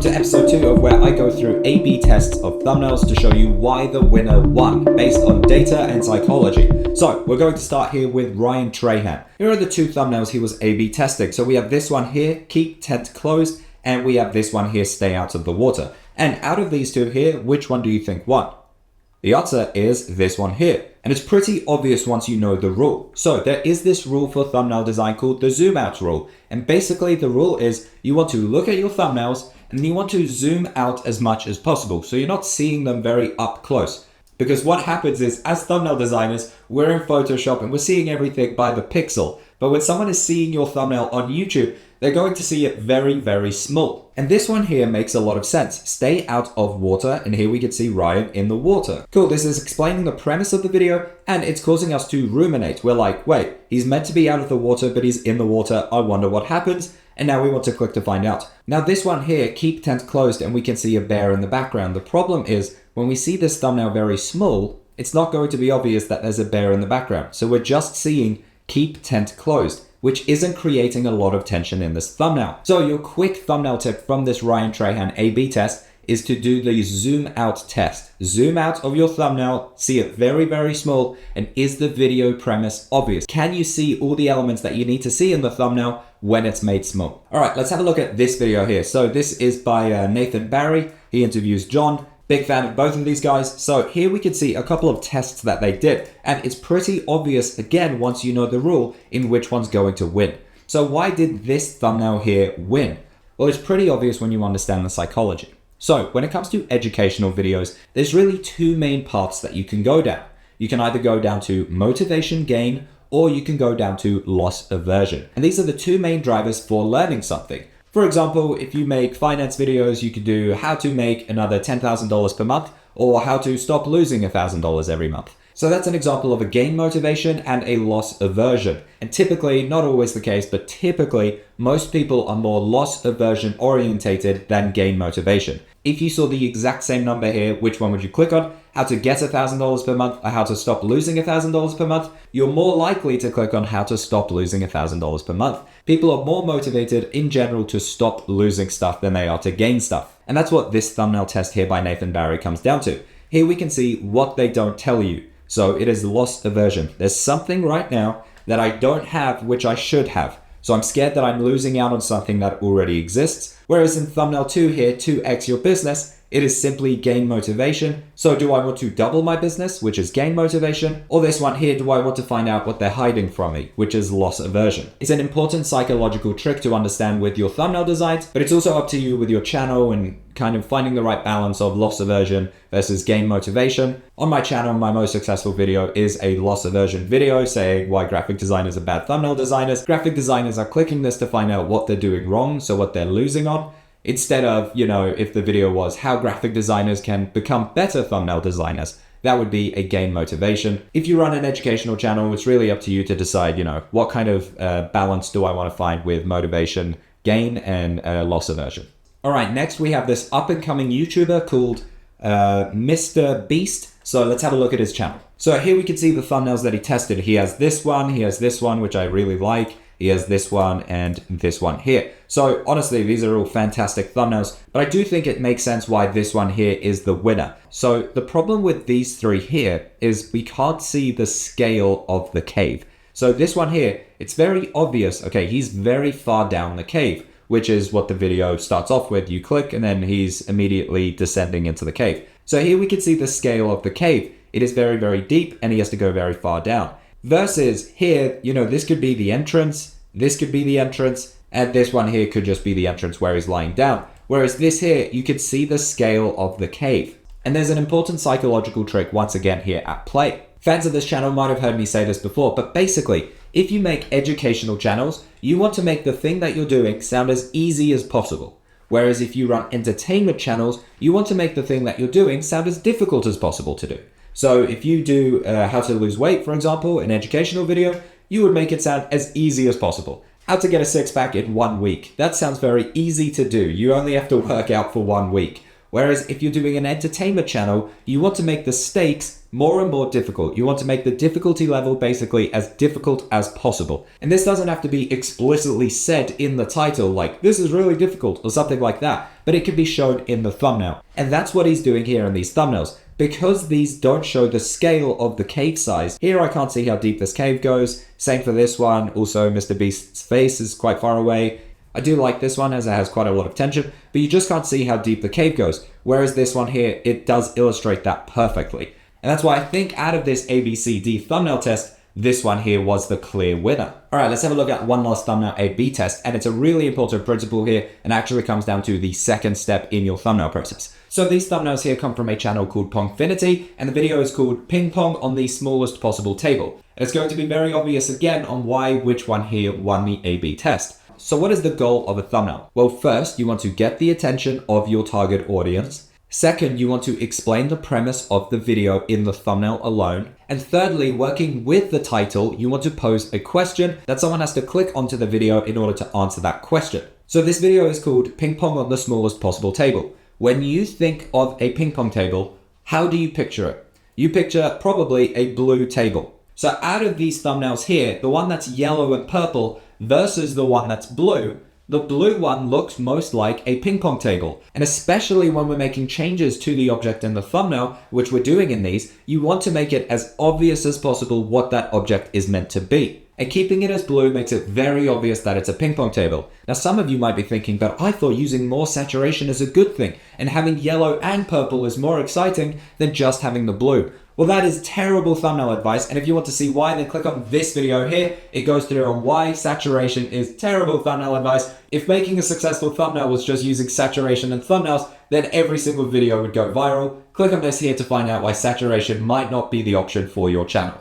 to episode 2 of where I go through A/B tests of thumbnails to show you why the winner won, based on data and psychology. So we're going to start here with Ryan Trahan. Here are the 2 thumbnails he was A/B testing. So we have this one here, keep tent closed, and we have this one here, stay out of the water. And out of these 2 here, which one do you think won? The answer is this one here. And it's pretty obvious once you know the rule. So there is this rule for thumbnail design called the zoom out rule. And basically the rule is you want to look at your thumbnails and you want to zoom out as much as possible. So you're not seeing them very up close. Because what happens is, as thumbnail designers, we're in Photoshop and we're seeing everything by the pixel. But when someone is seeing your thumbnail on YouTube, they're going to see it very, very small. And this one here makes a lot of sense. Stay out of water, and here we can see Ryan in the water. Cool, this is explaining the premise of the video, and it's causing us to ruminate. We're like, wait, he's meant to be out of the water, but he's in the water. I wonder what happens. And now we want to click to find out. Now this one here, keep tent closed, and we can see a bear in the background. The problem is, when we see this thumbnail very small, it's not going to be obvious that there's a bear in the background. So we're just seeing keep tent closed, which isn't creating a lot of tension in this thumbnail. So your quick thumbnail tip from this Ryan Trahan A/B test is to do the zoom out test. Zoom out of your thumbnail, see it very, very small, and is the video premise obvious? Can you see all the elements that you need to see in the thumbnail when it's made small? All right, let's have a look at this video here. So this is by Nathan Barry. He interviews John. Big fan of both of these guys. So here we can see a couple of tests that they did. And it's pretty obvious, again, once you know the rule, in which one's going to win. So why did this thumbnail here win? Well, it's pretty obvious when you understand the psychology. So when it comes to educational videos, there's really 2 main paths that you can go down. You can either go down to motivation gain, or you can go down to loss aversion. And these are the 2 main drivers for learning something. For example, if you make finance videos, you could do how to make another $10,000 per month, or how to stop losing $1,000 every month. So that's an example of a gain motivation and a loss aversion. And typically, not always the case, but typically, most people are more loss aversion orientated than gain motivation. If you saw the exact same number here, which one would you click on? How to get $1,000 per month or how to stop losing $1,000 per month? You're more likely to click on how to stop losing $1,000 per month. People are more motivated in general to stop losing stuff than they are to gain stuff. And that's what this thumbnail test here by Nathan Barry comes down to. Here we can see what they don't tell you. So it is loss aversion. There's something right now that I don't have, which I should have. So I'm scared that I'm losing out on something that already exists. Whereas in thumbnail 2 here, 2x your business, it is simply gain motivation. So do I want to double my business, which is gain motivation? Or this one here, do I want to find out what they're hiding from me, which is loss aversion? It's an important psychological trick to understand with your thumbnail designs, but it's also up to you with your channel and kind of finding the right balance of loss aversion versus gain motivation. On my channel, my most successful video is a loss aversion video saying why graphic designers are bad thumbnail designers. Graphic designers are clicking this to find out what they're doing wrong, so what they're losing on. Instead of, if the video was how graphic designers can become better thumbnail designers, that would be a gain motivation. If you run an educational channel, it's really up to you to decide, what kind of balance do I want to find with motivation, gain, and loss aversion. All right, next we have this up and coming YouTuber called MrBeast. So let's have a look at his channel. So here we can see the thumbnails that he tested. He has this one, which I really like. He has this one and this one here. So honestly, these are all fantastic thumbnails, but I do think it makes sense why this one here is the winner. So the problem with these 3 here is we can't see the scale of the cave. So this one here, it's very obvious. Okay, he's very far down the cave, which is what the video starts off with. You click and then he's immediately descending into the cave. So here we can see the scale of the cave. It is very, very deep and he has to go very far down. Versus here, this could be the entrance, this could be the entrance, and this one here could just be the entrance where he's lying down. Whereas this here, you could see the scale of the cave. And there's an important psychological trick once again here at play. Fans of this channel might have heard me say this before, but basically, if you make educational channels, you want to make the thing that you're doing sound as easy as possible. Whereas if you run entertainment channels, you want to make the thing that you're doing sound as difficult as possible to do. So if you do how to lose weight, for example, an educational video, you would make it sound as easy as possible. How to get a 6-pack in 1 week. That sounds very easy to do. You only have to work out for 1 week. Whereas if you're doing an entertainment channel, you want to make the stakes more and more difficult. You want to make the difficulty level basically as difficult as possible. And this doesn't have to be explicitly said in the title, like, this is really difficult or something like that, but it can be shown in the thumbnail. And that's what he's doing here in these thumbnails. Because these don't show the scale of the cave size, here I can't see how deep this cave goes. Same for this one. Also, MrBeast's face is quite far away. I do like this one as it has quite a lot of tension, but you just can't see how deep the cave goes. Whereas this one here, it does illustrate that perfectly. And that's why I think out of this ABCD thumbnail test, this one here was the clear winner. All right, let's have a look at one last thumbnail A/B test. And it's a really important principle here and actually comes down to the second step in your thumbnail process. So these thumbnails here come from a channel called Pongfinity, and the video is called Ping Pong on the Smallest Possible Table. And it's going to be very obvious again on which one here won the A/B test. So what is the goal of a thumbnail? Well, first, you want to get the attention of your target audience. Second, you want to explain the premise of the video in the thumbnail alone. And thirdly, working with the title, you want to pose a question that someone has to click onto the video in order to answer that question. So this video is called Ping Pong on the Smallest Possible Table. When you think of a ping pong table, how do you picture it? You picture probably a blue table. So out of these thumbnails here, the one that's yellow and purple versus the one that's blue, the blue one looks most like a ping pong table. And especially when we're making changes to the object in the thumbnail, which we're doing in these, you want to make it as obvious as possible what that object is meant to be. And keeping it as blue makes it very obvious that it's a ping pong table. Now some of you might be thinking, but I thought using more saturation is a good thing, and having yellow and purple is more exciting than just having the blue. Well, that is terrible thumbnail advice, and if you want to see why, then click on this video here. It goes through on why saturation is terrible thumbnail advice. If making a successful thumbnail was just using saturation and thumbnails, then every single video would go viral. Click on this here to find out why saturation might not be the option for your channel.